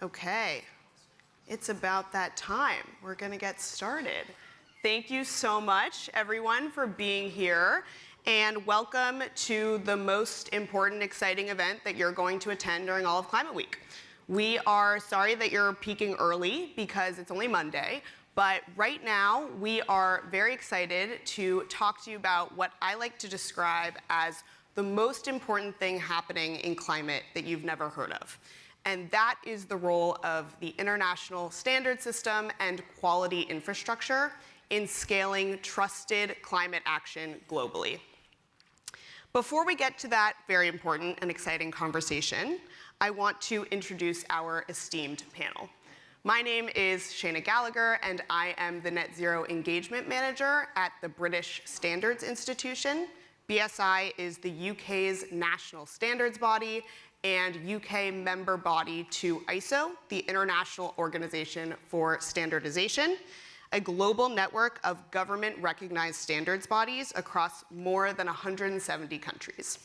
Okay, it's about that time. We're going to get started. Thank you so much, everyone, for being here, and welcome to the most important, exciting event that you're going to attend during all of Climate Week. We are sorry that you're peaking early because it's only Monday, but right now we are very excited to talk to you about what I like to describe as the most important thing happening in climate that you've never heard of. And that is the role of the international standard system and quality infrastructure in scaling trusted climate action globally. Before we get to that very important and exciting conversation, I want to introduce our esteemed panel. My name is Shayna Gallagher, and I am the Net Zero Engagement Manager at the British Standards Institution. BSI is the UK's national standards body and UK member body to ISO, the International Organization for Standardization, a global network of government-recognized standards bodies across more than 170 countries.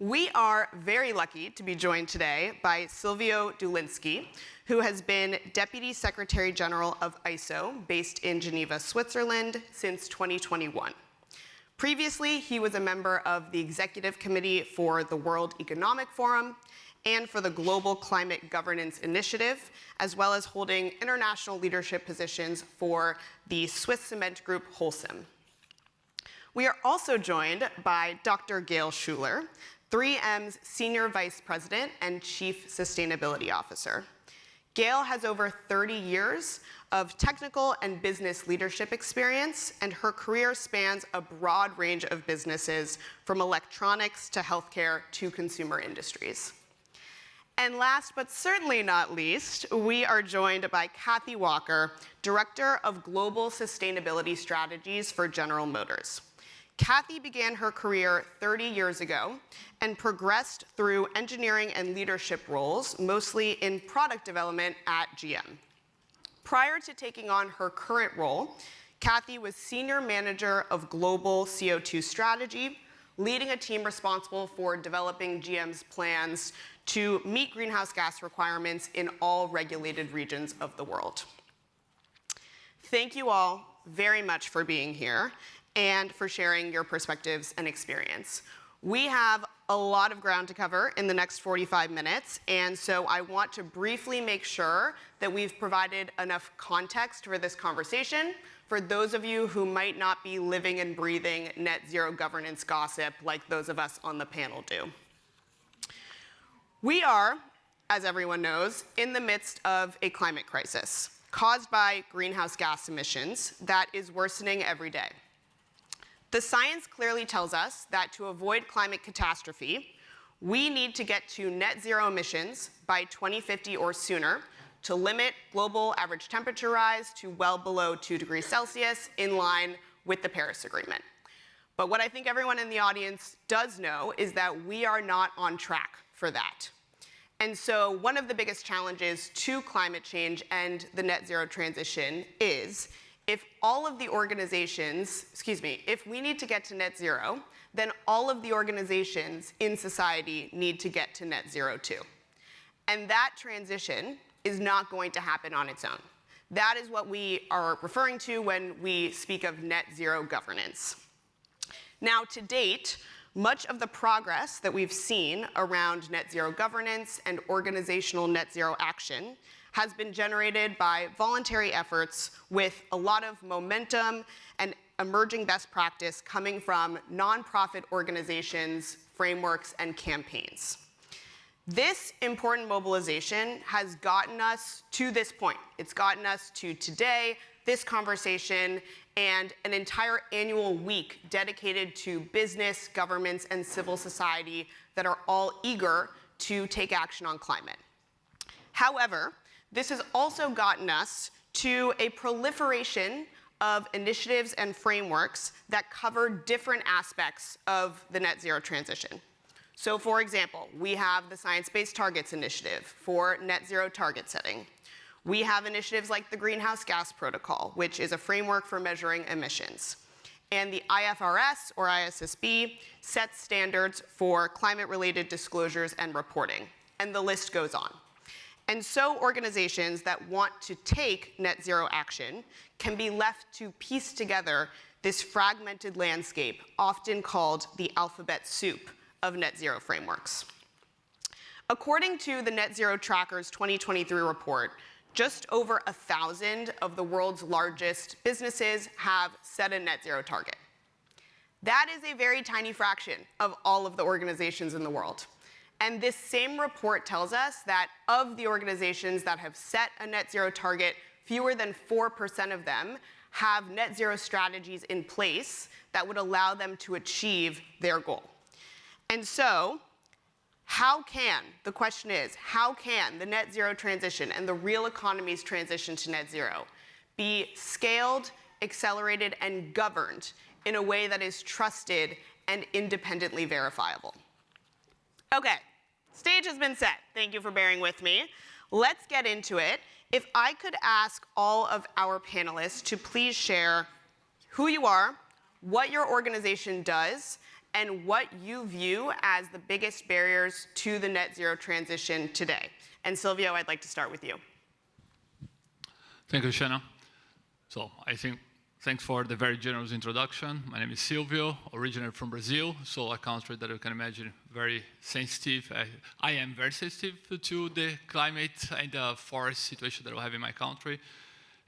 We are very lucky to be joined today by Silvio Dulinski, who has been Deputy Secretary General of ISO, based in Geneva, Switzerland, since 2021. Previously, he was a member of the Executive Committee for the World Economic Forum and for the Global Climate Governance Initiative, as well as holding international leadership positions for the Swiss cement group Holcim. We are also joined by Dr. Gail Schuler, 3M's Senior Vice President and Chief Sustainability Officer. Gail has over 30 years of technical and business leadership experience, and her career spans a broad range of businesses, from electronics to healthcare to consumer industries. And last but certainly not least, we are joined by Kathy Walker, Director of Global Sustainability Strategies for General Motors. Kathy began her career 30 years ago and progressed through engineering and leadership roles, mostly in product development at GM. Prior to taking on her current role, Kathy was Senior Manager of Global CO2 Strategy, leading a team responsible for developing GM's plans to meet greenhouse gas requirements in all regulated regions of the world. Thank you all very much for being here and for sharing your perspectives and experience. We have a lot of ground to cover in the next 45 minutes, and so I want to briefly make sure that we've provided enough context for this conversation for those of you who might not be living and breathing net zero governance gossip like those of us on the panel do. We are, as everyone knows, in the midst of a climate crisis caused by greenhouse gas emissions that is worsening every day. The science clearly tells us that to avoid climate catastrophe, we need to get to net zero emissions by 2050 or sooner to limit global average temperature rise to well below 2 degrees Celsius, in line with the Paris Agreement. But what I think everyone in the audience does know is that we are not on track for that. And so one of the biggest challenges to climate change and the net zero transition is, if all of the organizations, if we need to get to net zero, then all of the organizations in society need to get to net zero too. And that transition is not going to happen on its own. That is what we are referring to when we speak of net zero governance. Now, to date, much of the progress that we've seen around net zero governance and organizational net zero action has been generated by voluntary efforts with a lot of momentum and emerging best practice coming from nonprofit organizations, frameworks, and campaigns. This important mobilization has gotten us to this point. It's gotten us to today, this conversation, and an entire annual week dedicated to business, governments, and civil society that are all eager to take action on climate. However, this has also gotten us to a proliferation of initiatives and frameworks that cover different aspects of the net zero transition. So for example, we have the Science-Based Targets Initiative for net zero target setting. We have initiatives like the Greenhouse Gas Protocol, which is a framework for measuring emissions. And the IFRS, or ISSB, sets standards for climate-related disclosures and reporting. And the list goes on. And so organizations that want to take net zero action can be left to piece together this fragmented landscape, often called the alphabet soup of net zero frameworks. According to the Net Zero Tracker's 2023 report, just over 1,000 of the world's largest businesses have set a net zero target. That is a very tiny fraction of all of the organizations in the world. And this same report tells us that of the organizations that have set a net zero target, fewer than 4% of them have net zero strategies in place that would allow them to achieve their goal. And so, the question is, how can the net zero transition and the real economy's transition to net zero be scaled, accelerated, and governed in a way that is trusted and independently verifiable? Okay, stage has been set. Thank you for bearing with me. Let's get into it. If I could ask all of our panelists to please share who you are, what your organization does, and what you view as the biggest barriers to the net zero transition today. And Silvio, I'd like to start with you. Thank you, Shanna. So I think, thanks for the very generous introduction. My name is Silvio, originally from Brazil, so a country that you can imagine very sensitive. I am very sensitive to the climate and the forest situation that we have in my country.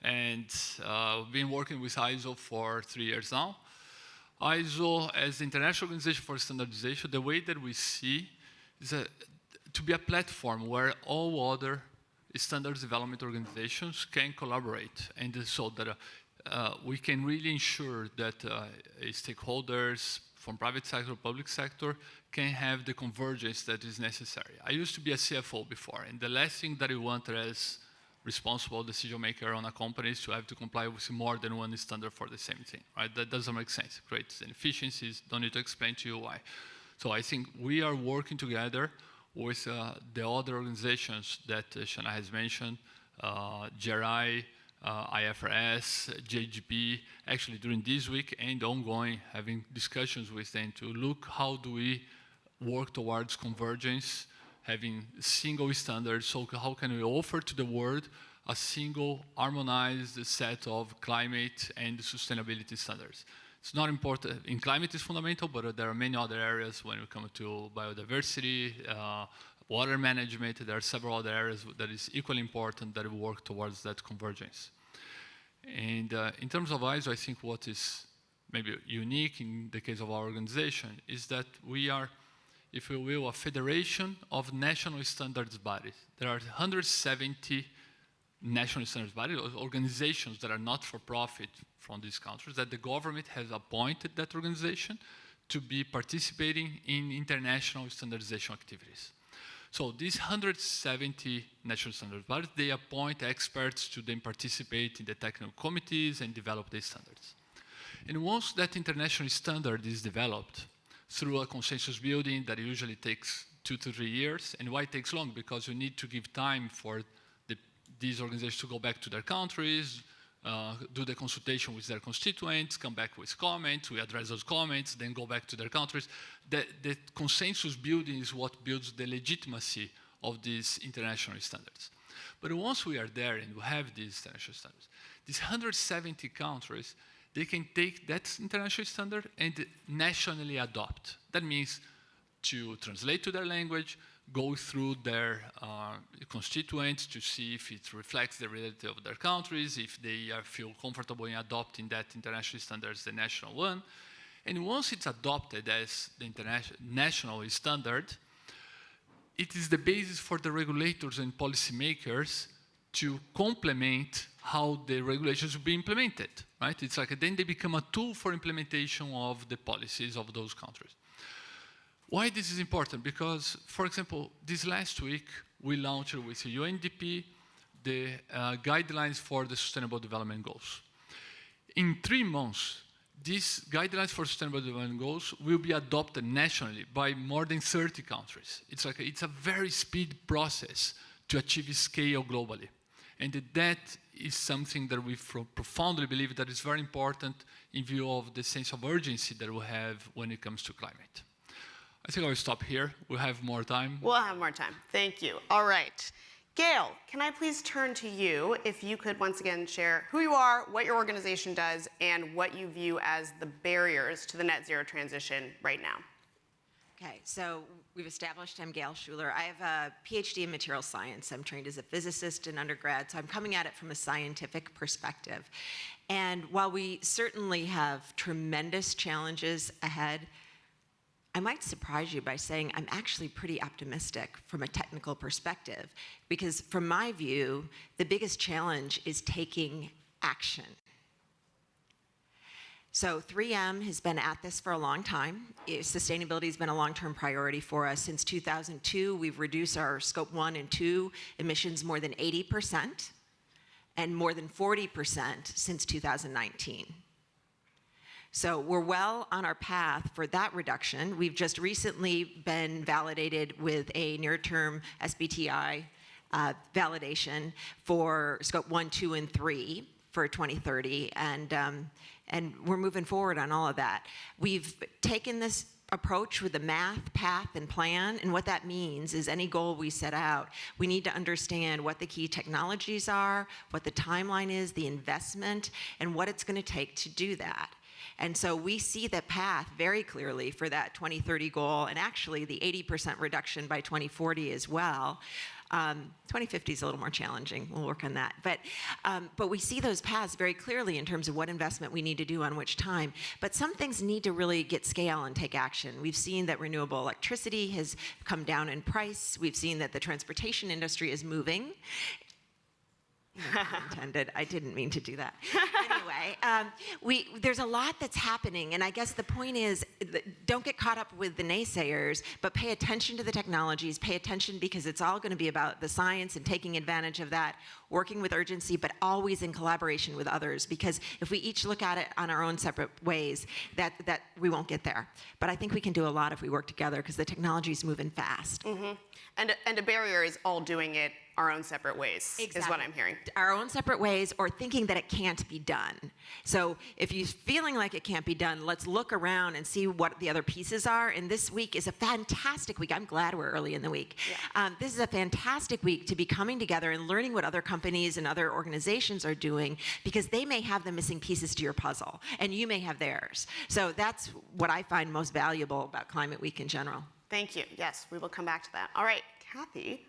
And I've been working with ISO for 3 years now. ISO, as the International Organization for Standardization, the way that we see is to be a platform where all other standards development organizations can collaborate, and so that we can really ensure that stakeholders from private sector, public sector, can have the convergence that is necessary. I used to be a CFO before, and the last thing that we want as responsible decision maker on a company is to have to comply with more than one standard for the same thing, right? That doesn't make sense. It creates inefficiencies, don't need to explain to you why. So I think we are working together with the other organizations that Shanna has mentioned, GRI, IFRS, JGB, actually during this week and ongoing, having discussions with them to look how do we work towards convergence, having single standards, so how can we offer to the world a single harmonized set of climate and sustainability standards. It's not important, in climate is fundamental, but there are many other areas when we come to biodiversity, water management, there are several other areas that is equally important that we work towards that convergence. And in terms of ISO, I think what is maybe unique in the case of our organization is that we are, if you will, a federation of national standards bodies. There are 170 national standards bodies, organizations that are not for profit from these countries, that the government has appointed that organization to be participating in international standardization activities. So these 170 national standards bodies, they appoint experts to then participate in the technical committees and develop these standards. And once that international standard is developed, through a consensus building that usually takes 2 to 3 years. And why it takes long? Because you need to give time for these organizations to go back to their countries, do the consultation with their constituents, come back with comments, we address those comments, then go back to their countries. The consensus building is what builds the legitimacy of these international standards. But once we are there and we have these international standards, these 170 countries, they can take that international standard and nationally adopt. That means to translate to their language, go through their constituents to see if it reflects the reality of their countries, if they feel comfortable in adopting that international standard as the national one. And once it's adopted as the national standard, it is the basis for the regulators and policymakers to complement how the regulations will be implemented, right? It's like then they become a tool for implementation of the policies of those countries. Why this is important? Because, for example, this last week, we launched with UNDP the guidelines for the Sustainable Development Goals. In 3 months, these guidelines for Sustainable Development Goals will be adopted nationally by more than 30 countries. It's a very speed process to achieve scale globally. And that is something that we profoundly believe that is very important in view of the sense of urgency that we have when it comes to climate. I think I'll stop here. We'll have more time. We'll have more time. Thank you. All right. Gail, can I please turn to you if you could once again share who you are, what your organization does, and what you view as the barriers to the net zero transition right now? Okay, so we've established I'm Gail Schuler. I have a PhD in material science. I'm trained as a physicist in undergrad, so I'm coming at it from a scientific perspective. And while we certainly have tremendous challenges ahead, I might surprise you by saying I'm actually pretty optimistic from a technical perspective, because from my view, the biggest challenge is taking action. So 3M has been at this for a long time. Sustainability has been a long-term priority for us. Since 2002, we've reduced our Scope 1 and 2 emissions more than 80% and more than 40% since 2019. So we're well on our path for that reduction. We've just recently been validated with a near-term SBTi validation for Scope 1, 2, and 3 for 2030, and we're moving forward on all of that. We've taken this approach with the math, path, and plan, and what that means is any goal we set out, we need to understand what the key technologies are, what the timeline is, the investment, and what it's going to take to do that. And so we see the path very clearly for that 2030 goal, and actually the 80% reduction by 2040 as well. 2050 is a little more challenging. We'll work on that. But we see those paths very clearly in terms of what investment we need to do on which time. But some things need to really get scale and take action. We've seen that renewable electricity has come down in price. We've seen that the transportation industry is moving. Intended. I didn't mean to do that. Anyway, there's a lot that's happening, and I guess the point is, don't get caught up with the naysayers, but pay attention to the technologies, pay attention because it's all going to be about the science and taking advantage of that, working with urgency, but always in collaboration with others, because if we each look at it on our own separate ways, that we won't get there. But I think we can do a lot if we work together because the technology is moving fast. Mm-hmm. And a barrier is all doing it our own separate ways, exactly. Is what I'm hearing. Our own separate ways, or thinking that it can't be done. So if you're feeling like it can't be done, let's look around and see what the other pieces are. And this week is a fantastic week. I'm glad we're early in the week. Yeah. This is a fantastic week to be coming together and learning what other companies and other organizations are doing, because they may have the missing pieces to your puzzle, and you may have theirs. So that's what I find most valuable about Climate Week in general. Thank you. Yes, we will come back to that. All right, Kathy.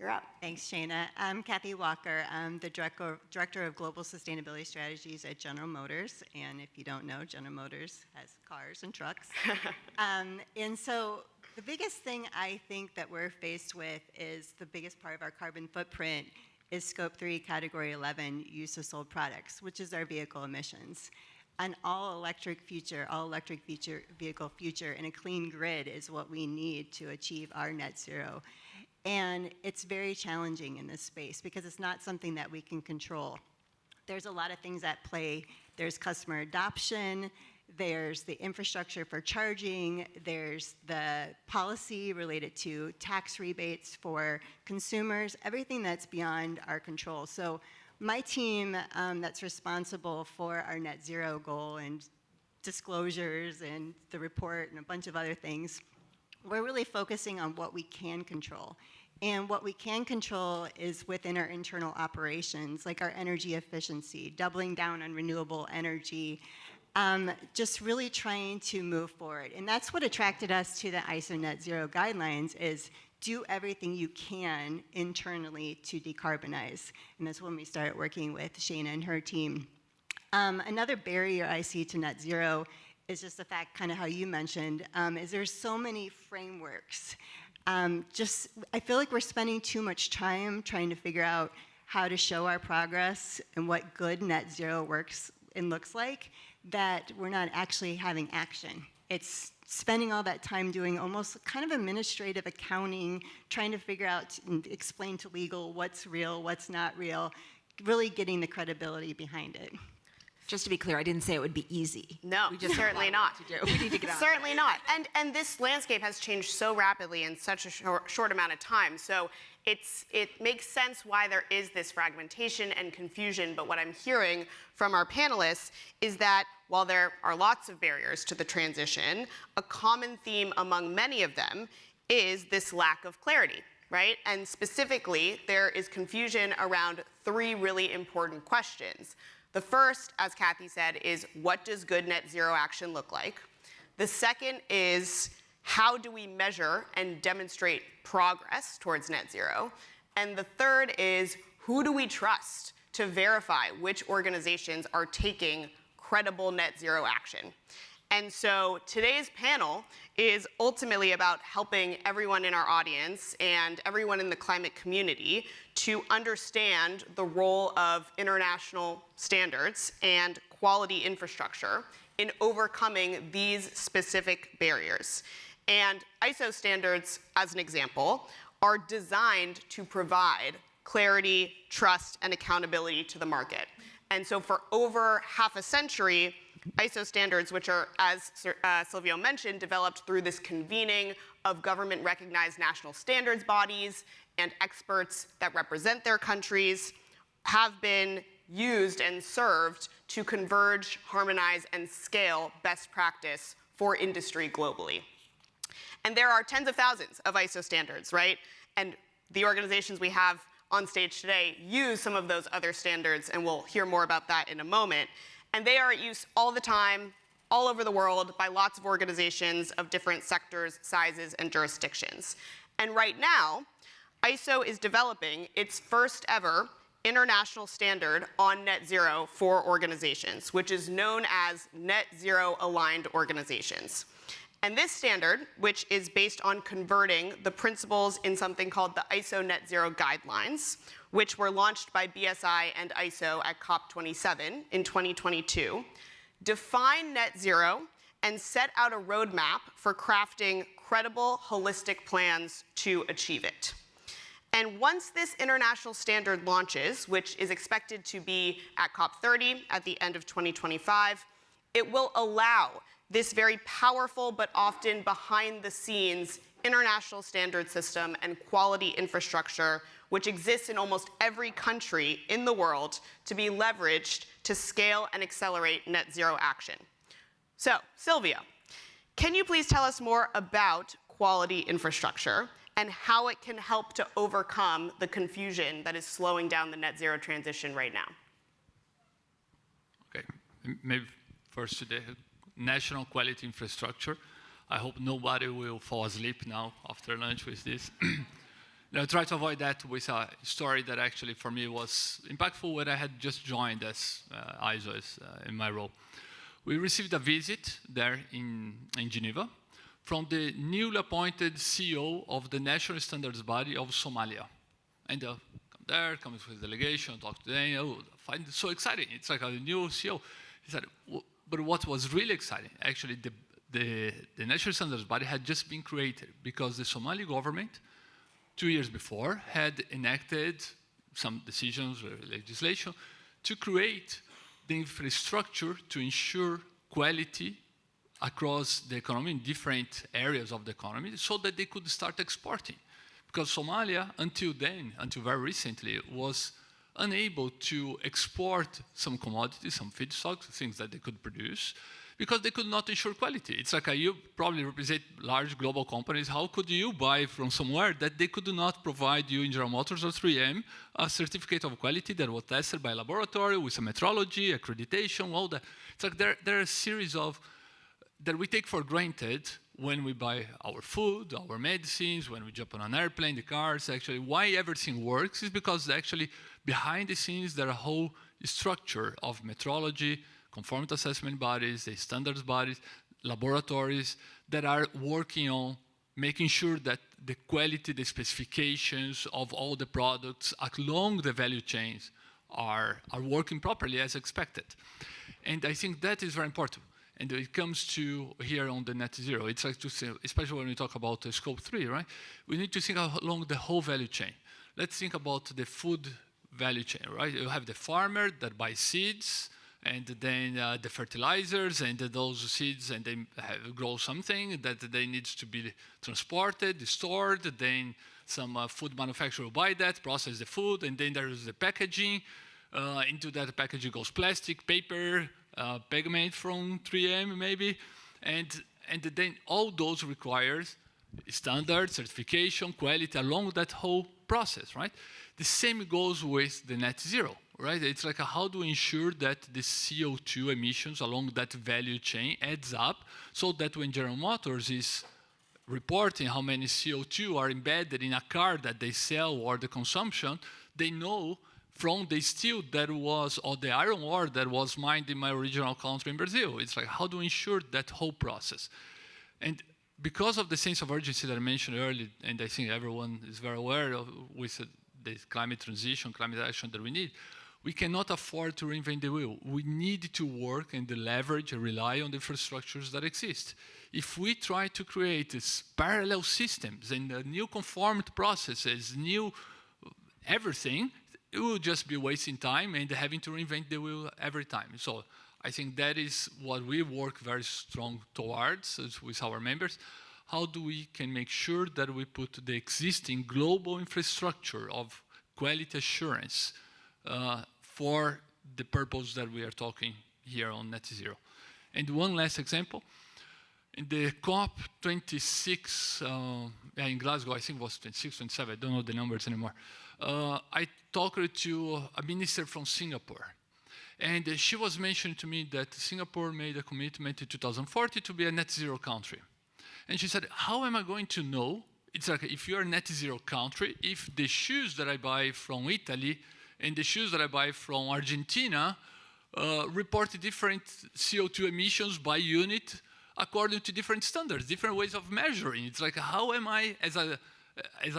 You're up. Thanks, Shana. I'm Kathy Walker. I'm the Director of Global Sustainability Strategies at General Motors. And if you don't know, General Motors has cars and trucks. And so the biggest thing I think that we're faced with is the biggest part of our carbon footprint is Scope 3, Category 11, use of sold products, which is our vehicle emissions. An all-electric vehicle future and a clean grid is what we need to achieve our net zero. And it's very challenging in this space because it's not something that we can control. There's a lot of things at play. There's customer adoption, there's the infrastructure for charging, there's the policy related to tax rebates for consumers, everything that's beyond our control. So my team that's responsible for our net zero goal and disclosures and the report and a bunch of other things, we're really focusing on what we can control. And what we can control is within our internal operations, like our energy efficiency, doubling down on renewable energy, just really trying to move forward. And that's what attracted us to the ISO Net Zero guidelines, is do everything you can internally to decarbonize. And that's when we started working with Shana and her team. Another barrier I see to net zero is just the fact, kind of how you mentioned, is there's so many frameworks. I feel like we're spending too much time trying to figure out how to show our progress and what good net zero works and looks like, that we're not actually having action. It's spending all that time doing almost kind of administrative accounting, trying to figure out and explain to legal what's real, what's not real, really getting the credibility behind it. Just to be clear, I didn't say it would be easy. No, certainly not. We need to get on. Certainly not. And this landscape has changed so rapidly in such a short amount of time. So it makes sense why there is this fragmentation and confusion. But what I'm hearing from our panelists is that while there are lots of barriers to the transition, a common theme among many of them is this lack of clarity. right? And specifically, there is confusion around 3 really important questions. The first, as Kathy said, is what does good net zero action look like? The second is how do we measure and demonstrate progress towards net zero? And the third is who do we trust to verify which organizations are taking credible net zero action? And so today's panel is ultimately about helping everyone in our audience and everyone in the climate community to understand the role of international standards and quality infrastructure in overcoming these specific barriers. And ISO standards, as an example, are designed to provide clarity, trust, and accountability to the market. And so for over half a century, ISO standards, which are, as Silvio mentioned, developed through this convening of government-recognized national standards bodies and experts that represent their countries, have been used and served to converge, harmonize, and scale best practice for industry globally. And there are tens of thousands of ISO standards, right? And the organizations we have on stage today use some of those other standards, and we'll hear more about that in a moment. And they are at use all the time, all over the world, by lots of organizations of different sectors, sizes, and jurisdictions. And right now, ISO is developing its first ever international standard on net zero for organizations, which is known as Net Zero Aligned Organizations. And this standard, which is based on converting the principles in something called the ISO Net Zero Guidelines, which were launched by BSI and ISO at COP27 in 2022, define net zero and set out a roadmap for crafting credible, holistic plans to achieve it. And once this international standard launches, which is expected to be at COP30 at the end of 2025, it will allow this very powerful but often behind the scenes international standard system and quality infrastructure, which exists in almost every country in the world, to be leveraged to scale and accelerate net zero action. So, Silvia, can you please tell us more about quality infrastructure and how it can help to overcome the confusion that is slowing down the net zero transition right now? Okay, maybe first today, national quality infrastructure. I hope nobody will fall asleep now after lunch with this. Now, try to avoid that with a story that actually for me was impactful when I had just joined as ISO in my role. We received a visit there in Geneva from the newly appointed CEO of the National Standards Body of Somalia. And come there, comes with a delegation, talk to them, oh, I find it so exciting. It's like a new CEO. He said, but what was really exciting, actually, the National Standards Body had just been created because the Somali government, 2 years before, had enacted some decisions or legislation to create the infrastructure to ensure quality across the economy in different areas of the economy so that they could start exporting. Because Somalia, until then, until very recently, was unable to export some commodities, some feedstocks, things that they could produce, because they could not ensure quality. It's like you probably represent large global companies. How could you buy from somewhere that they could not provide you in General Motors or 3M a certificate of quality that was tested by a laboratory with some metrology, accreditation, all that? It's like there are a series of that we take for granted when we buy our food, our medicines, when we jump on an airplane, the cars. Actually, why everything works is because actually behind the scenes there are a whole structure of metrology, conformity assessment bodies, the standards bodies, laboratories that are working on making sure that the quality, the specifications of all the products along the value chains are working properly as expected. And I think that is very important. And when it comes to here on the net zero, it's like to say, especially when we talk about scope 3, right? We need to think along the whole value chain. Let's think about the food value chain, right? You have the farmer that buys seeds, and then the fertilizers, and those seeds, and they grow something that they needs to be transported, stored. Then some food manufacturer will buy that, process the food, and then there is the packaging. Into that packaging goes plastic, paper, pigment from 3M maybe, and then all those requires standard, certification, quality, along that whole process, right? The same goes with the net zero, right? It's like how do we ensure that the CO2 emissions along that value chain adds up so that when General Motors is reporting how many CO2 are embedded in a car that they sell or the consumption, they know from the steel that was, or the iron ore that was mined in my original country in Brazil. It's like, how do we ensure that whole process? And because of the sense of urgency that I mentioned earlier, and I think everyone is very aware of with the climate transition, climate action that we need, we cannot afford to reinvent the wheel. We need to work and leverage and rely on the infrastructures that exist. If we try to create these parallel systems and new conformed processes, new everything, it will just be wasting time and having to reinvent the wheel every time. So I think that is what we work very strong towards with our members. How do we can make sure that we put the existing global infrastructure of quality assurance for the purpose that we are talking here on net zero. And one last example, in the COP26 in Glasgow, I think it was 26, 27, I don't know the numbers anymore. I talked to a minister from Singapore. And she was mentioning to me that Singapore made a commitment in 2040 to be a net zero country. And she said, how am I going to know? It's like if you're a net zero country, if the shoes that I buy from Italy and the shoes that I buy from Argentina report different CO2 emissions by unit according to different standards, different ways of measuring. It's like, how am I, as a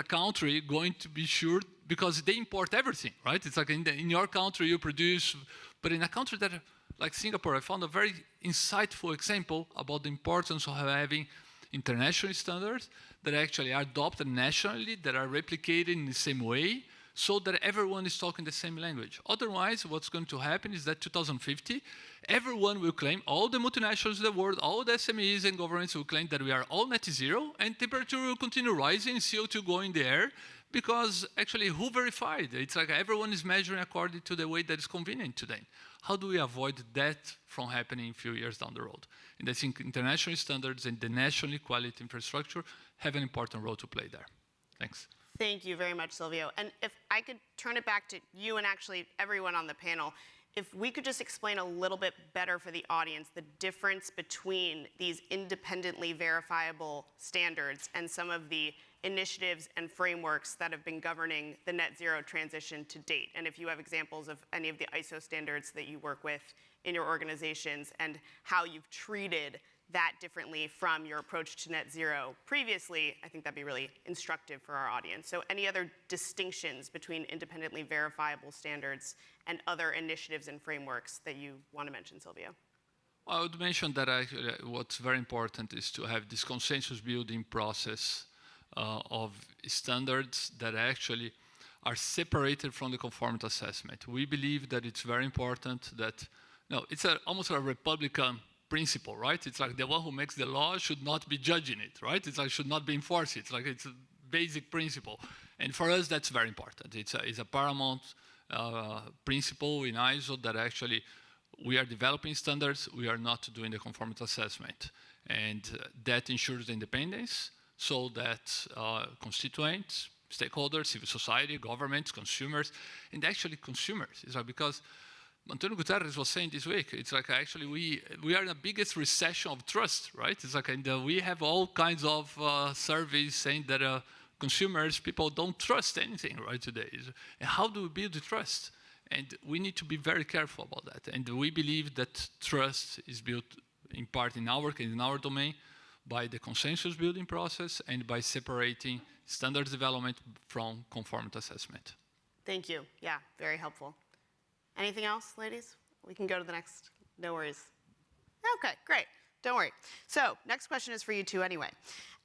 country, going to be sure? Because they import everything, right? It's like in your country you produce, but in a country that, like Singapore, I found a very insightful example about the importance of having international standards that actually are adopted nationally, that are replicated in the same way, so that everyone is talking the same language. Otherwise, what's going to happen is that 2050, everyone will claim, all the multinationals in the world, all the SMEs and governments will claim that we are all net zero, and temperature will continue rising, CO2 going in the air, because actually, who verified? It's like everyone is measuring according to the way that is convenient today. How do we avoid that from happening a few years down the road? And I think international standards and the national quality infrastructure have an important role to play there. Thanks. Thank you very much, Silvio. And if I could turn it back to you and actually everyone on the panel, if we could just explain a little bit better for the audience the difference between these independently verifiable standards and some of the initiatives and frameworks that have been governing the net zero transition to date. And if you have examples of any of the ISO standards that you work with in your organizations and how you've treated that differently from your approach to net zero previously, I think that'd be really instructive for our audience. So any other distinctions between independently verifiable standards and other initiatives and frameworks that you want to mention, Silvio? I would mention that what's very important is to have this consensus building process of standards that actually are separated from the conformity assessment. We believe that it's very important that, it's almost a Republican principle, right? It's like the one who makes the law should not be judging it, right? It's like should not be enforced. It's like it's a basic principle. And for us, that's very important. It's a paramount principle in ISO that actually we are developing standards, we are not doing the conformity assessment. And that ensures the independence so that constituents, stakeholders, civil society, governments, consumers, and actually consumers. It's like because Antonio Guterres was saying this week, it's like actually we are in the biggest recession of trust, right? It's like and we have all kinds of surveys saying that consumers, people don't trust anything right today. And how do we build the trust? And we need to be very careful about that. And we believe that trust is built in part in our domain by the consensus building process and by separating standards development from conformity assessment. Thank you. Yeah, very helpful. Anything else, ladies? We can go to the next. No worries. Okay, great. Don't worry. So next question is for you two anyway.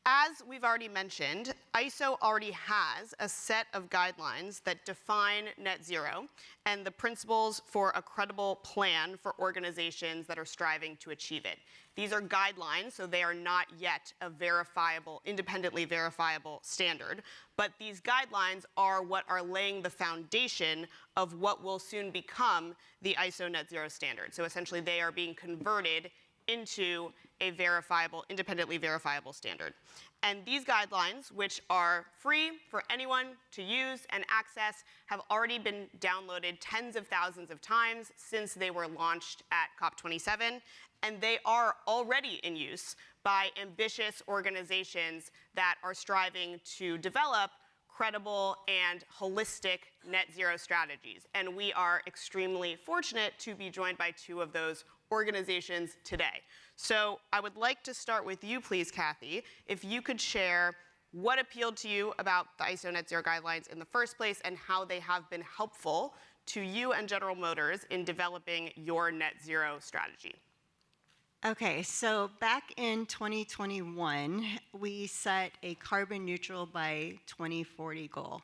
As we've already mentioned, ISO already has a set of guidelines that define net zero and the principles for a credible plan for organizations that are striving to achieve it. These are guidelines, so they are not yet a verifiable, independently verifiable standard, but these guidelines are what are laying the foundation of what will soon become the ISO net zero standard. So essentially they are being converted into a verifiable, independently verifiable standard. And these guidelines, which are free for anyone to use and access, have already been downloaded tens of thousands of times since they were launched at COP27, and they are already in use by ambitious organizations that are striving to develop credible and holistic net zero strategies. And we are extremely fortunate to be joined by two of those organizations today. So I would like to start with you, please, Kathy. If you could share what appealed to you about the ISO Net Zero guidelines in the first place and how they have been helpful to you and General Motors in developing your net zero strategy. Okay, so back in 2021, we set a carbon neutral by 2040 goal.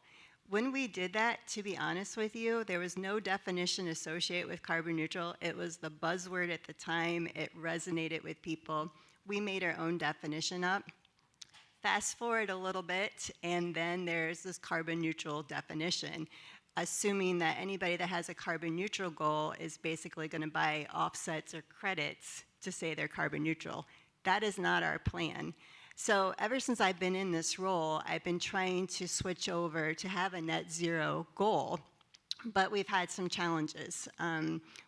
When we did that, to be honest with you, there was no definition associated with carbon neutral. It was the buzzword at the time. It resonated with people. We made our own definition up. Fast forward a little bit, and then there's this carbon neutral definition, assuming that anybody that has a carbon neutral goal is basically going to buy offsets or credits to say they're carbon neutral. That is not our plan. So ever since I've been in this role, I've been trying to switch over to have a net zero goal, but we've had some challenges.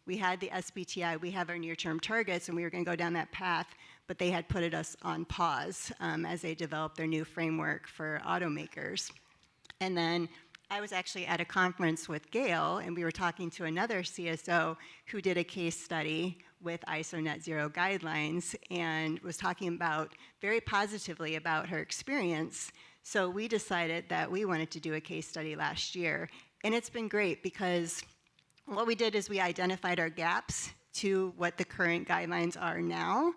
We had the SBTI, we have our near-term targets, and we were going to go down that path, but they had put us on pause as they developed their new framework for automakers. And then I was actually at a conference with Gail, and we were talking to another CSO who did a case study with ISO Net Zero guidelines and was talking about very positively about her experience. So we decided that we wanted to do a case study last year. And it's been great because what we did is we identified our gaps to what the current guidelines are now.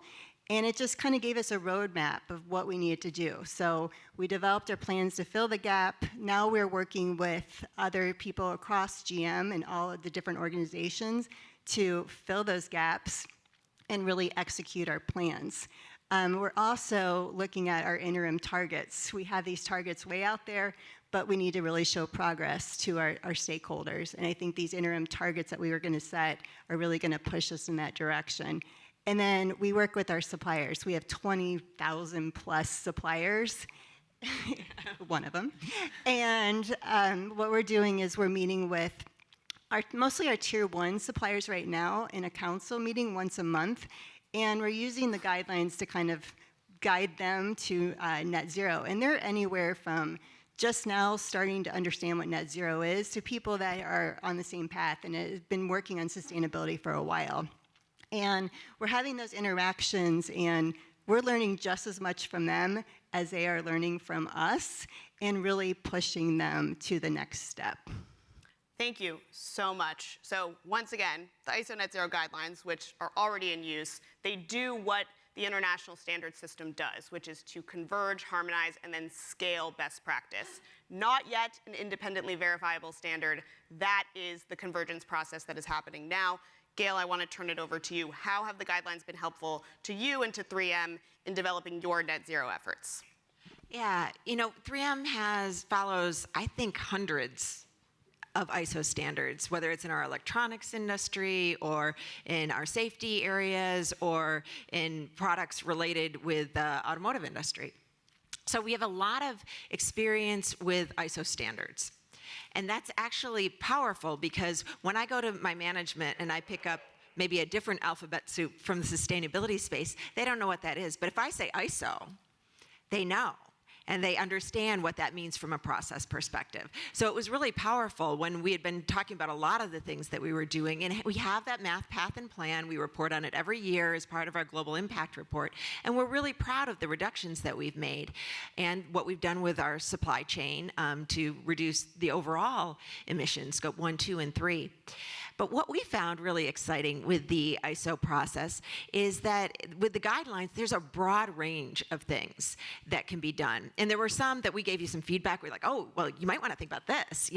And it just kind of gave us a roadmap of what we needed to do. So we developed our plans to fill the gap. Now we're working with other people across GM and all of the different organizations to fill those gaps and really execute our plans. We're also looking at our interim targets. We have these targets way out there, but we need to really show progress to our stakeholders. And I think these interim targets that we were going to set are really going to push us in that direction. And then we work with our suppliers. We have 20,000 plus suppliers, one of them. And what we're doing is we're meeting with mostly our tier 1 suppliers right now in a council meeting once a month. And we're using the guidelines to kind of guide them to net zero. And they're anywhere from just now starting to understand what net zero is to people that are on the same path and have been working on sustainability for a while. And we're having those interactions, and we're learning just as much from them as they are learning from us, and really pushing them to the next step. Thank you so much. So once again, the ISO Net Zero guidelines, which are already in use, they do what the international standard system does, which is to converge, harmonize, and then scale best practice. Not yet an independently verifiable standard. That is the convergence process that is happening now. Gail, I want to turn it over to you. How have the guidelines been helpful to you and to 3M in developing your net zero efforts? Yeah, 3M follows, I think, hundreds of ISO standards, whether it's in our electronics industry or in our safety areas or in products related with the automotive industry. So we have a lot of experience with ISO standards. And that's actually powerful because when I go to my management and I pick up maybe a different alphabet soup from the sustainability space, they don't know what that is. But if I say ISO, they know. And they understand what that means from a process perspective. So it was really powerful when we had been talking about a lot of the things that we were doing. And we have that math, path, and plan. We report on it every year as part of our global impact report. And we're really proud of the reductions that we've made and what we've done with our supply chain to reduce the overall emissions, scope 1, 2, and 3. But what we found really exciting with the ISO process is that with the guidelines, there's a broad range of things that can be done. And there were some that we gave you some feedback. We're like, oh, well, you might want to think about this.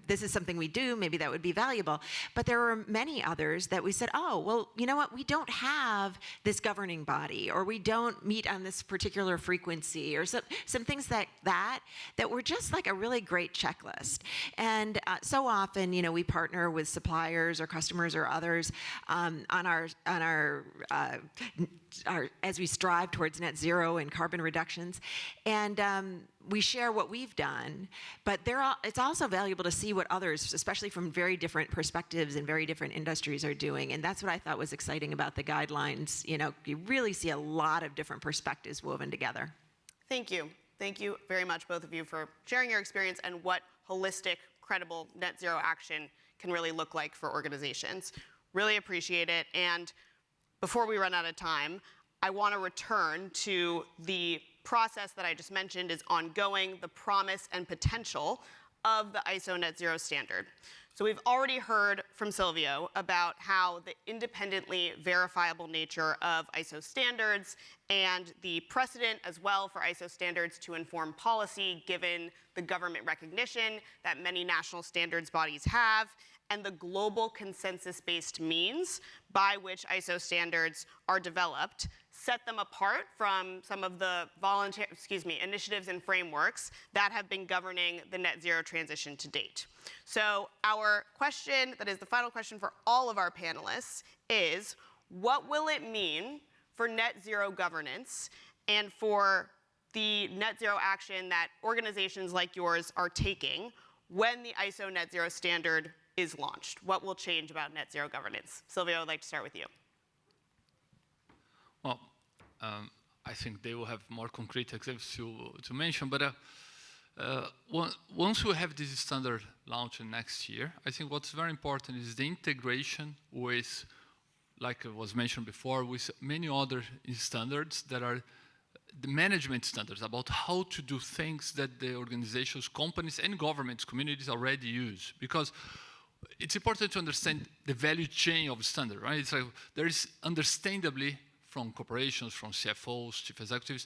This is something we do. Maybe that would be valuable. But there were many others that we said, oh, well, you know what? We don't have this governing body, or we don't meet on this particular frequency, or some things that were just like a really great checklist. And so often, we partner with suppliers suppliers or customers or others as we strive towards net zero and carbon reductions. And we share what we've done, but it's also valuable to see what others, especially from very different perspectives and very different industries, are doing. And that's what I thought was exciting about the guidelines. You know, you really see a lot of different perspectives woven together. Thank you. Thank you very much, both of you, for sharing your experience and what holistic, credible net zero action can really look like for organizations. Really appreciate it. And before we run out of time, I want to return to the process that I just mentioned is ongoing, the promise and potential of the ISO net zero standard. So we've already heard from Silvio about how the independently verifiable nature of ISO standards and the precedent as well for ISO standards to inform policy given the government recognition that many national standards bodies have, and the global consensus-based means by which ISO standards are developed set them apart from some of the initiatives and frameworks that have been governing the net zero transition to date. So our question, that is the final question for all of our panelists, is what will it mean for net zero governance and for the net zero action that organizations like yours are taking when the ISO net zero standard is launched? What will change about net zero governance? Silvio, I'd like to start with you. Well, I think they will have more concrete examples to mention, but once we have this standard launched next year, I think what's very important is the integration with, like was mentioned before, with many other standards that are the management standards about how to do things that the organizations, companies, and governments, communities already use. Because it's important to understand the value chain of standard, right? It's like there is understandably from corporations, from CFOs, chief executives,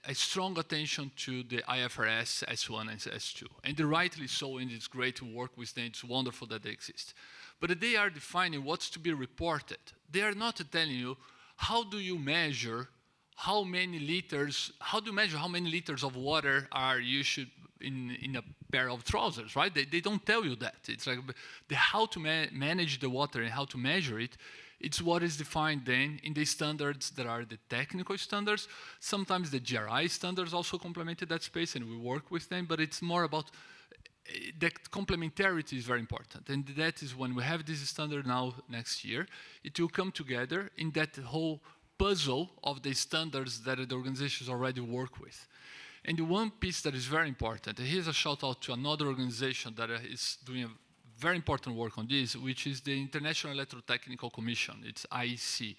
a strong attention to the IFRS S1 and S2. And rightly so, and it's great to work with them. It's wonderful that they exist. But they are defining what's to be reported. They are not telling you how do you measure how many liters of water are used in a pair of trousers, right? They don't tell you that. It's like the how to manage the water and how to measure it. It's what is defined then in the standards that are the technical standards. Sometimes the GRI standards also complemented that space, and we work with them, but it's more about the complementarity is very important. And that is when we have this standard now next year, it will come together in that whole puzzle of the standards that the organizations already work with. And the one piece that is very important, and here's a shout out to another organization that is doing a very important work on this, which is the International Electrotechnical Commission. It's IEC.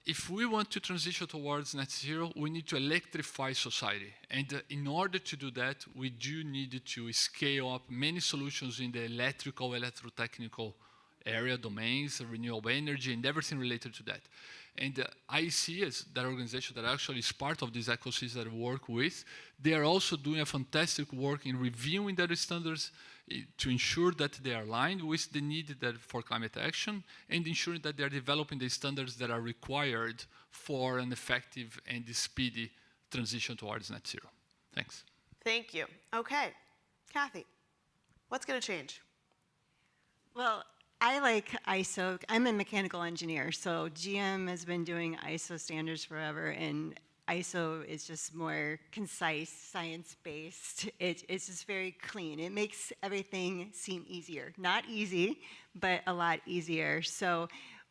If we want to transition towards net zero, we need to electrify society. And in order to do that, we do need to scale up many solutions in the electrotechnical area, domains, renewable energy, and everything related to that. And IEC is that organization that actually is part of this ecosystem that we work with. They are also doing a fantastic work in reviewing their standards to ensure that they are aligned with the need for climate action and ensuring that they are developing the standards that are required for an effective and speedy transition towards net zero. Thanks. Thank you. Okay. Kathy, what's going to change? Well, I like ISO. I'm a mechanical engineer, so GM has been doing ISO standards forever, and ISO is just more concise, science-based. It's just very clean. It makes everything seem easier. Not easy, but a lot easier. So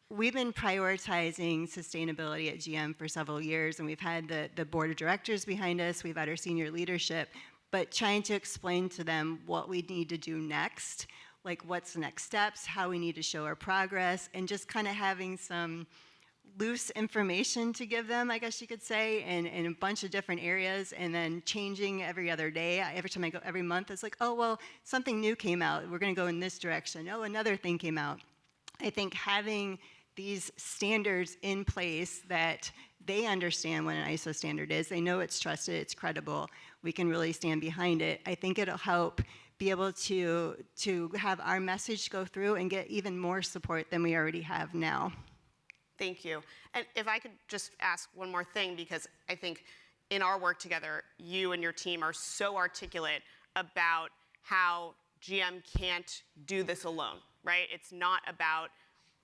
we've been prioritizing sustainability at GM for several years, and we've had the board of directors behind us. We've had our senior leadership, but trying to explain to them what we need to do next, like what's the next steps, how we need to show our progress, and just kind of having some loose information to give them, I guess you could say, in a bunch of different areas, and then changing every other day. Every time I go, every month, it's like, oh, well, something new came out. We're going to go in this direction. Oh, another thing came out. I think having these standards in place that they understand what an ISO standard is, they know it's trusted, it's credible, we can really stand behind it. I think it'll help be able to have our message go through and get even more support than we already have now. Thank you. And if I could just ask one more thing, because I think in our work together, you and your team are so articulate about how GM can't do this alone, right? It's not about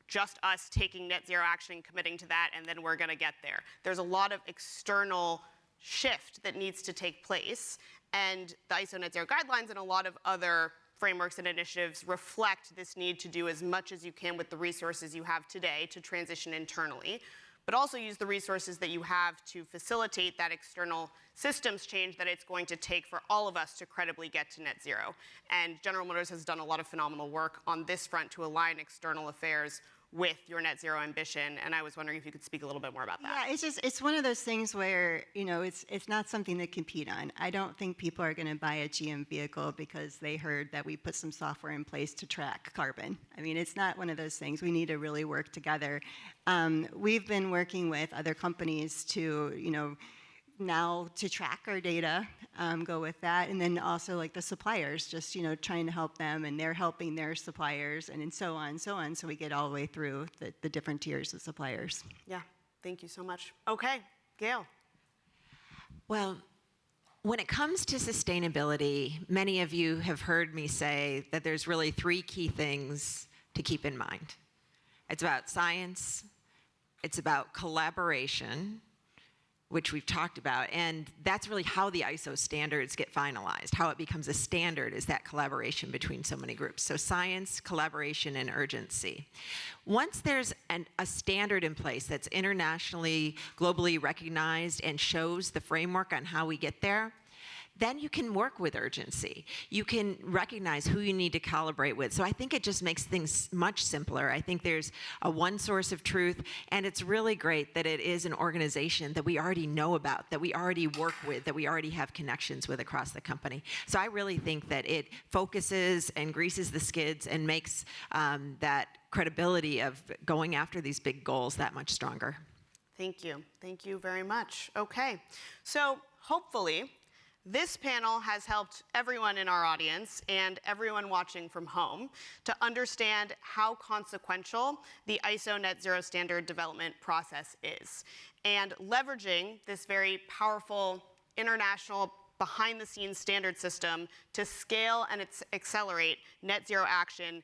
just us taking net zero action and committing to that, and then we're going to get there. There's a lot of external shift that needs to take place, and the ISO net zero guidelines and a lot of other frameworks and initiatives reflect this need to do as much as you can with the resources you have today to transition internally, but also use the resources that you have to facilitate that external systems change that it's going to take for all of us to credibly get to net zero. And General Motors has done a lot of phenomenal work on this front to align external affairs with your net zero ambition, and I was wondering if you could speak a little bit more about that. Yeah, it's one of those things where, you know, it's not something to compete on. I don't think people are going to buy a GM vehicle because they heard that we put some software in place to track carbon. I mean, it's not one of those things. We need to really work together. We've been working with other companies to, you know, now to track our data, go with that, and then also like the suppliers, just, you know, trying to help them, and they're helping their suppliers, and so on, so we get all the way through the different tiers of suppliers. Yeah, thank you so much. Okay, Gail. Well, when it comes to sustainability, many of you have heard me say that there's really 3 key things to keep in mind. It's about science, it's about collaboration, which we've talked about, and that's really how the ISO standards get finalized. How it becomes a standard is that collaboration between so many groups. So science, collaboration, and urgency. Once there's a standard in place that's internationally, globally recognized and shows the framework on how we get there, then you can work with urgency. You can recognize who you need to calibrate with. So I think it just makes things much simpler. I think there's a one source of truth, and it's really great that it is an organization that we already know about, that we already work with, that we already have connections with across the company. So I really think that it focuses and greases the skids and makes that credibility of going after these big goals that much stronger. Thank you. Thank you very much. Okay, so hopefully, this panel has helped everyone in our audience and everyone watching from home to understand how consequential the ISO net zero standard development process is. And leveraging this very powerful international behind-the-scenes standard system to scale and accelerate net zero action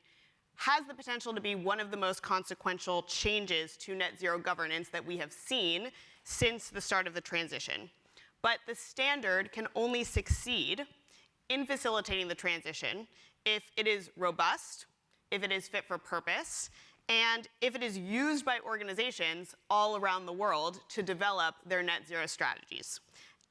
has the potential to be one of the most consequential changes to net zero governance that we have seen since the start of the transition. But the standard can only succeed in facilitating the transition if it is robust, if it is fit for purpose, and if it is used by organizations all around the world to develop their net zero strategies.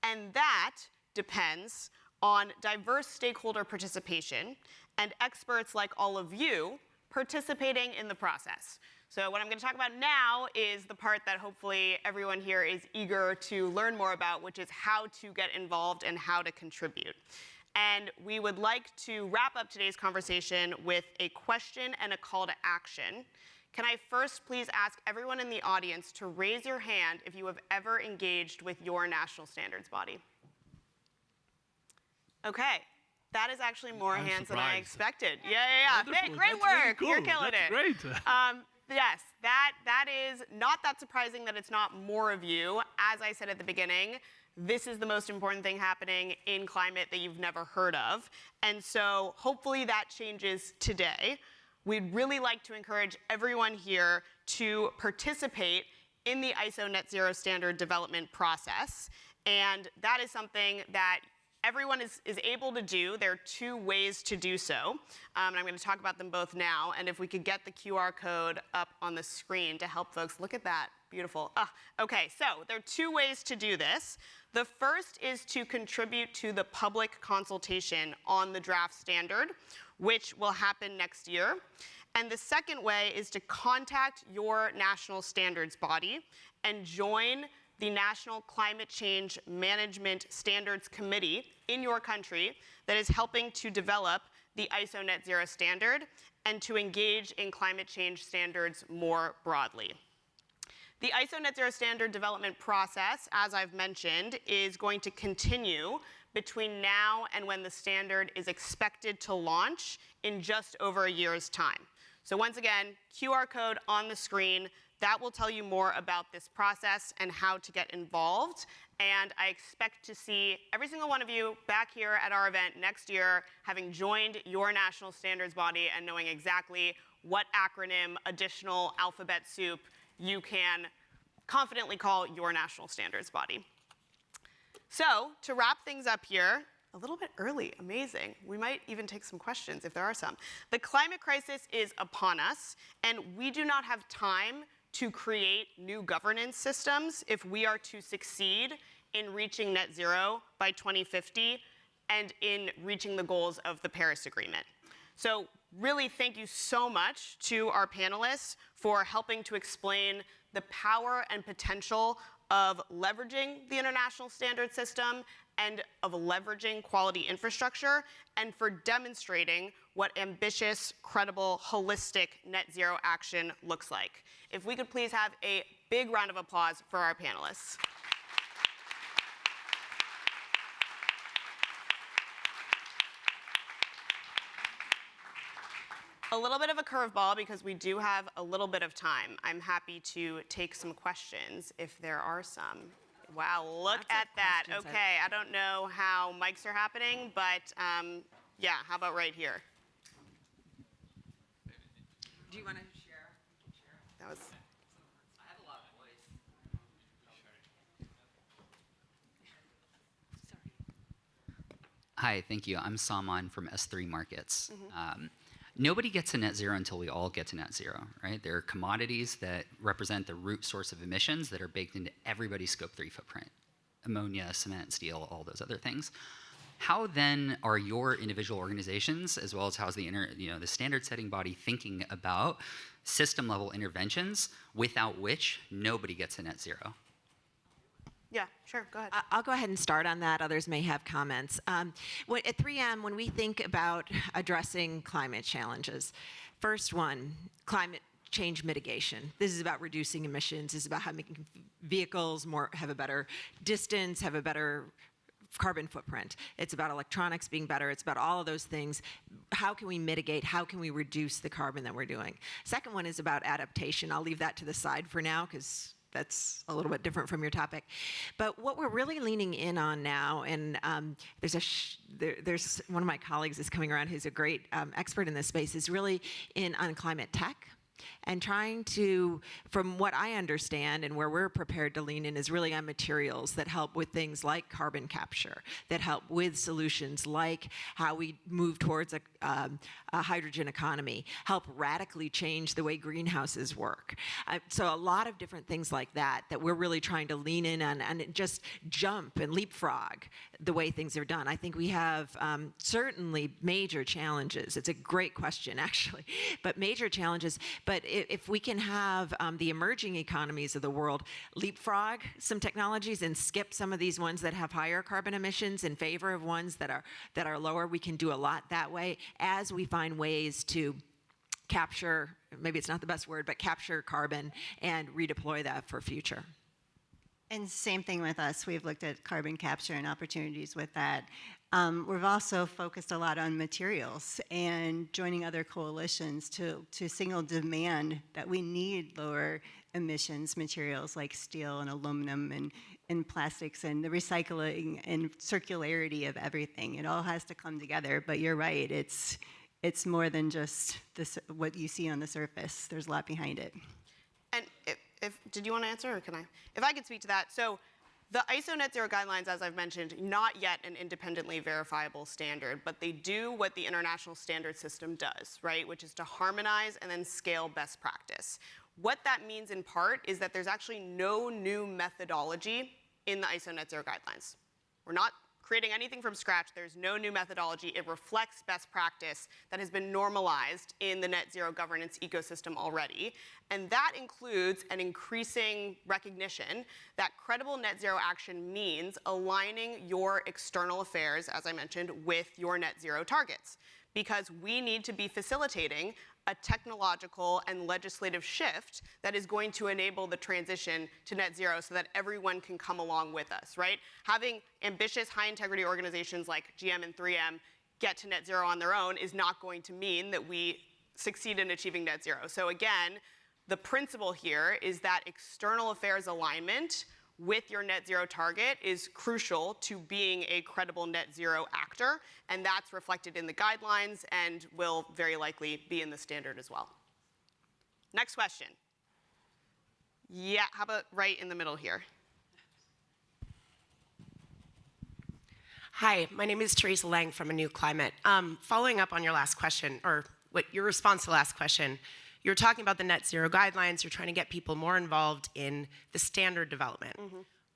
And that depends on diverse stakeholder participation and experts like all of you participating in the process. So what I'm going to talk about now is the part that hopefully everyone here is eager to learn more about, which is how to get involved and how to contribute. And we would like to wrap up today's conversation with a question and a call to action. Can I first please ask everyone in the audience to raise your hand if you have ever engaged with your national standards body? Okay. That is actually more hands than I expected. Yeah. Hey, great work. Really cool. You're killing That's it. Great. Yes, that is not that surprising that it's not more of you. As I said at the beginning, this is the most important thing happening in climate that you've never heard of. And so hopefully that changes today. We'd really like to encourage everyone here to participate in the ISO net zero standard development process. And that is something that everyone is able to do. There are 2 ways to do so, and I'm going to talk about them both now. And if we could get the QR code up on the screen to help folks look at that. Beautiful. Okay, so there are 2 ways to do this. The first is to contribute to the public consultation on the draft standard, which will happen next year. And the second way is to contact your national standards body and join the National Climate Change Management Standards Committee in your country that is helping to develop the ISO net zero standard and to engage in climate change standards more broadly. The ISO net zero standard development process, as I've mentioned, is going to continue between now and when the standard is expected to launch in just over a year's time. So once again, QR code on the screen. That will tell you more about this process and how to get involved. And I expect to see every single one of you back here at our event next year, having joined your national standards body and knowing exactly what acronym, additional alphabet soup you can confidently call your national standards body. So to wrap things up here, a little bit early, amazing. We might even take some questions if there are some. The climate crisis is upon us, and we do not have time to create new governance systems if we are to succeed in reaching net zero by 2050 and in reaching the goals of the Paris Agreement. So really thank you so much to our panelists for helping to explain the power and potential of leveraging the international standard system and of leveraging quality infrastructure, and for demonstrating what ambitious, credible, holistic net zero action looks like. If we could please have a big round of applause for our panelists. A little bit of a curveball because we do have a little bit of time. I'm happy to take some questions if there are some. Wow, look at that. Okay, I don't know how mics are happening, but yeah, how about right here? Do you want to share? That was. I have a lot of voice. Hi, thank you. I'm Saman from S3 Markets. Nobody gets to net zero until we all get to net zero, right? There are commodities that represent the root source of emissions that are baked into everybody's Scope 3 footprint. Ammonia, cement, steel, all those other things. How then are your individual organizations, as well as how's the the standard setting body thinking about system level interventions without which nobody gets to net zero? Yeah, sure, go ahead. I'll go ahead and start on that. Others may have comments. At 3M, when we think about addressing climate challenges, first one, climate change mitigation. This is about reducing emissions. This is about how making vehicles have a better distance, have a better carbon footprint. It's about electronics being better. It's about all of those things. How can we mitigate? How can we reduce the carbon that we're doing? Second one is about adaptation. I'll leave that to the side for now because that's a little bit different from your topic. But what we're really leaning in on now, and there's one of my colleagues is coming around who's a great expert in this space, is really on climate tech. And trying to, from what I understand and where we're prepared to lean in, is really on materials that help with things like carbon capture, that help with solutions like how we move towards a hydrogen economy, help radically change the way greenhouses work. So a lot of different things like that we're really trying to lean in on and just jump and leapfrog the way things are done. I think we have certainly major challenges. It's a great question, actually, but major challenges. But if we can have the emerging economies of the world leapfrog some technologies and skip some of these ones that have higher carbon emissions in favor of ones that are lower, we can do a lot that way as we find ways to capture, maybe it's not the best word, but capture carbon and redeploy that for future. And same thing with us. We've looked at carbon capture and opportunities with that. We've also focused a lot on materials and joining other coalitions to signal demand that we need lower emissions materials like steel and aluminum and plastics and the recycling and circularity of everything. It all has to come together, but you're right. It's more than just what you see on the surface. There's a lot behind it. And did you want to answer, or can I? If I could speak to that. So the ISO net zero guidelines, as I've mentioned, not yet an independently verifiable standard, but they do what the international standard system does, right? Which is to harmonize and then scale best practice. What that means in part is that there's actually no new methodology in the ISO net zero guidelines. We're not creating anything from scratch. There's no new methodology. It reflects best practice that has been normalized in the net zero governance ecosystem already. And that includes an increasing recognition that credible net zero action means aligning your external affairs, as I mentioned, with your net zero targets. Because we need to be facilitating a technological and legislative shift that is going to enable the transition to net zero so that everyone can come along with us, right? Having ambitious, high-integrity organizations like GM and 3M get to net zero on their own is not going to mean that we succeed in achieving net zero. So again, the principle here is that external affairs alignment with your net zero target is crucial to being a credible net zero actor, and that's reflected in the guidelines and will very likely be in the standard as well. Next question. Yeah, how about right in the middle here? Hi, my name is Teresa Lang from A New Climate. Following up on your last question, or your response to the last question, you're talking about the net zero guidelines, you're trying to get people more involved in the standard development.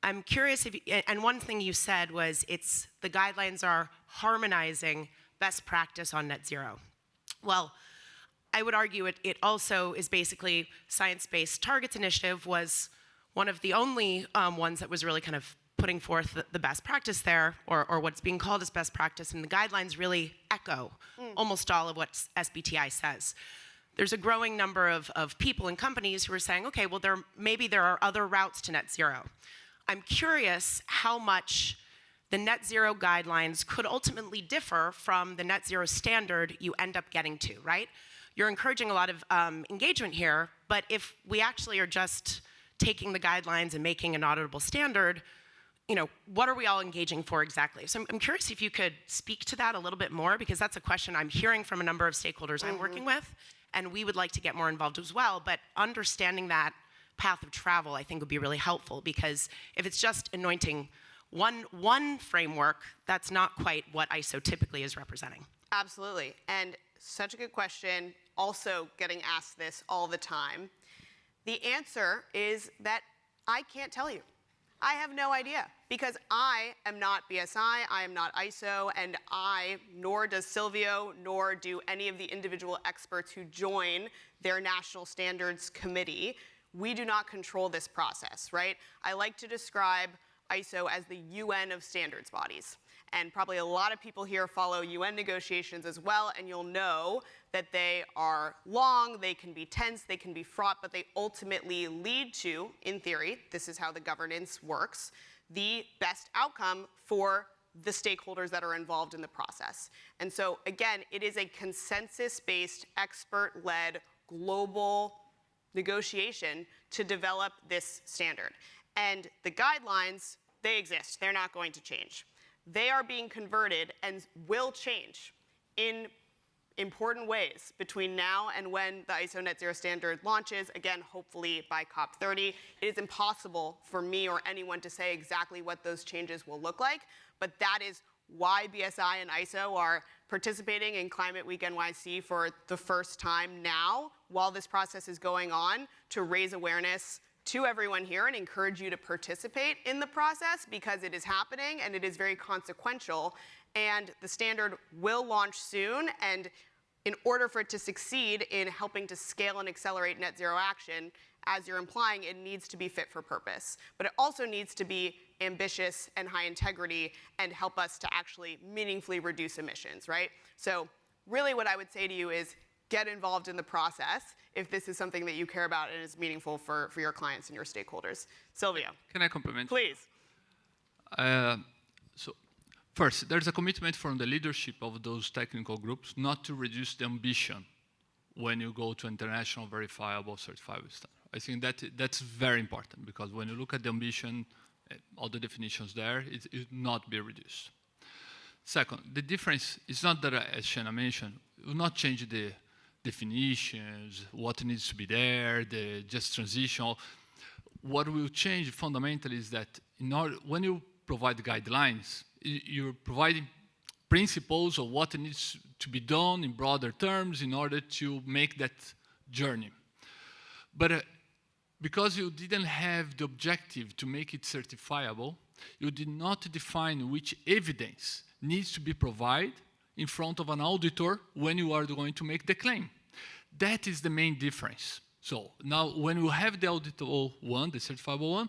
I'm curious if, and one thing you said was the guidelines are harmonizing best practice on net zero. Well, I would argue it also is basically Science-Based Targets Initiative was one of the only ones that was really kind of putting forth the best practice there, or what's being called as best practice, and the guidelines really echo almost all of what SBTI says. There's a growing number of people and companies who are saying, okay, well, maybe there are other routes to net zero. I'm curious how much the net zero guidelines could ultimately differ from the net zero standard you end up getting to, right? You're encouraging a lot of engagement here, but if we actually are just taking the guidelines and making an auditable standard, what are we all engaging for exactly? So I'm curious if you could speak to that a little bit more, because that's a question I'm hearing from a number of stakeholders I'm working with, and we would like to get more involved as well, but understanding that path of travel I think would be really helpful, because if it's just anointing one framework, that's not quite what ISO typically is representing. Absolutely, and such a good question, also getting asked this all the time. The answer is that I can't tell you. I have no idea, because I am not BSI, I am not ISO, and nor does Silvio, nor do any of the individual experts who join their national standards committee. We do not control this process, right? I like to describe ISO as the UN of standards bodies. And probably a lot of people here follow UN negotiations as well, and you'll know that they are long, they can be tense, they can be fraught, but they ultimately lead to, in theory, this is how the governance works, the best outcome for the stakeholders that are involved in the process. And so, again, it is a consensus-based, expert-led, global negotiation to develop this standard. And the guidelines, they exist. They're not going to change. They are being converted and will change in important ways between now and when the ISO Net Zero standard launches, again, hopefully by COP30. It is impossible for me or anyone to say exactly what those changes will look like, but that is why BSI and ISO are participating in Climate Week NYC for the first time now, while this process is going on, to raise awareness to everyone here and encourage you to participate in the process, because it is happening and it is very consequential, and the standard will launch soon, and in order for it to succeed in helping to scale and accelerate net zero action, as you're implying, it needs to be fit for purpose. But it also needs to be ambitious and high integrity and help us to actually meaningfully reduce emissions, right? So really what I would say to you is get involved in the process if this is something that you care about and is meaningful for your clients and your stakeholders. Silvio. Can I compliment? Please. So first, there's a commitment from the leadership of those technical groups not to reduce the ambition when you go to international verifiable certifiable standard. I think that's very important, because when you look at the ambition, all the definitions there, it will not be reduced. Second, the difference is not that, as Shanna mentioned, it will not change the definitions, what needs to be there, the just transition. What will change fundamentally is that when you provide guidelines, you're providing principles of what needs to be done in broader terms in order to make that journey. But because you didn't have the objective to make it certifiable, you did not define which evidence needs to be provided in front of an auditor when you are going to make the claim. That is the main difference. So now when you have the auditable one, the certifiable one,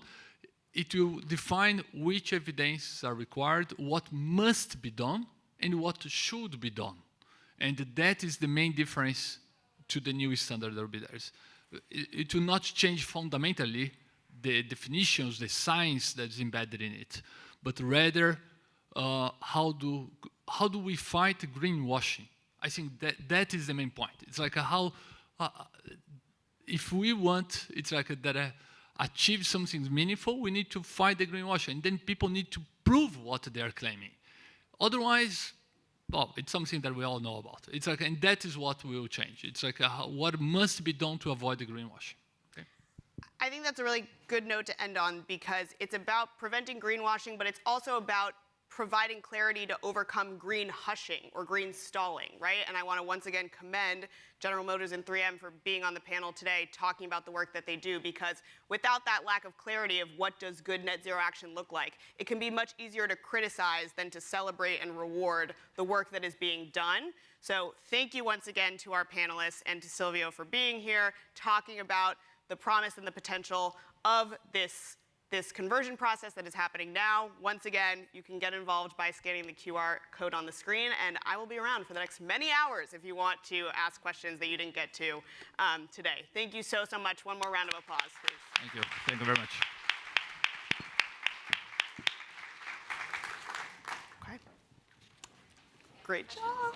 it will define which evidences are required, what must be done, and what should be done. And that is the main difference to the new standard that will be there. It will not change fundamentally the definitions, the science that's embedded in it, but rather how do we fight greenwashing? I think that is the main point. It's like how, if we want, it's like that achieve something meaningful, we need to fight the greenwashing, and then people need to prove what they are claiming. Otherwise, well, it's something that we all know about. It's like, and that is what will change. It's like what must be done to avoid the greenwashing. Okay? I think that's a really good note to end on because it's about preventing greenwashing, but it's also about providing clarity to overcome green hushing or green stalling, right? And I want to once again commend General Motors and 3M for being on the panel today talking about the work that they do, because without that lack of clarity of what does good net zero action look like, it can be much easier to criticize than to celebrate and reward the work that is being done. So thank you once again to our panelists and to Silvio for being here, talking about the promise and the potential of this conversion process that is happening now. Once again, you can get involved by scanning the QR code on the screen, and I will be around for the next many hours if you want to ask questions that you didn't get to today. Thank you so much. One more round of applause, please. Thank you. Thank you very much. Okay. Great job.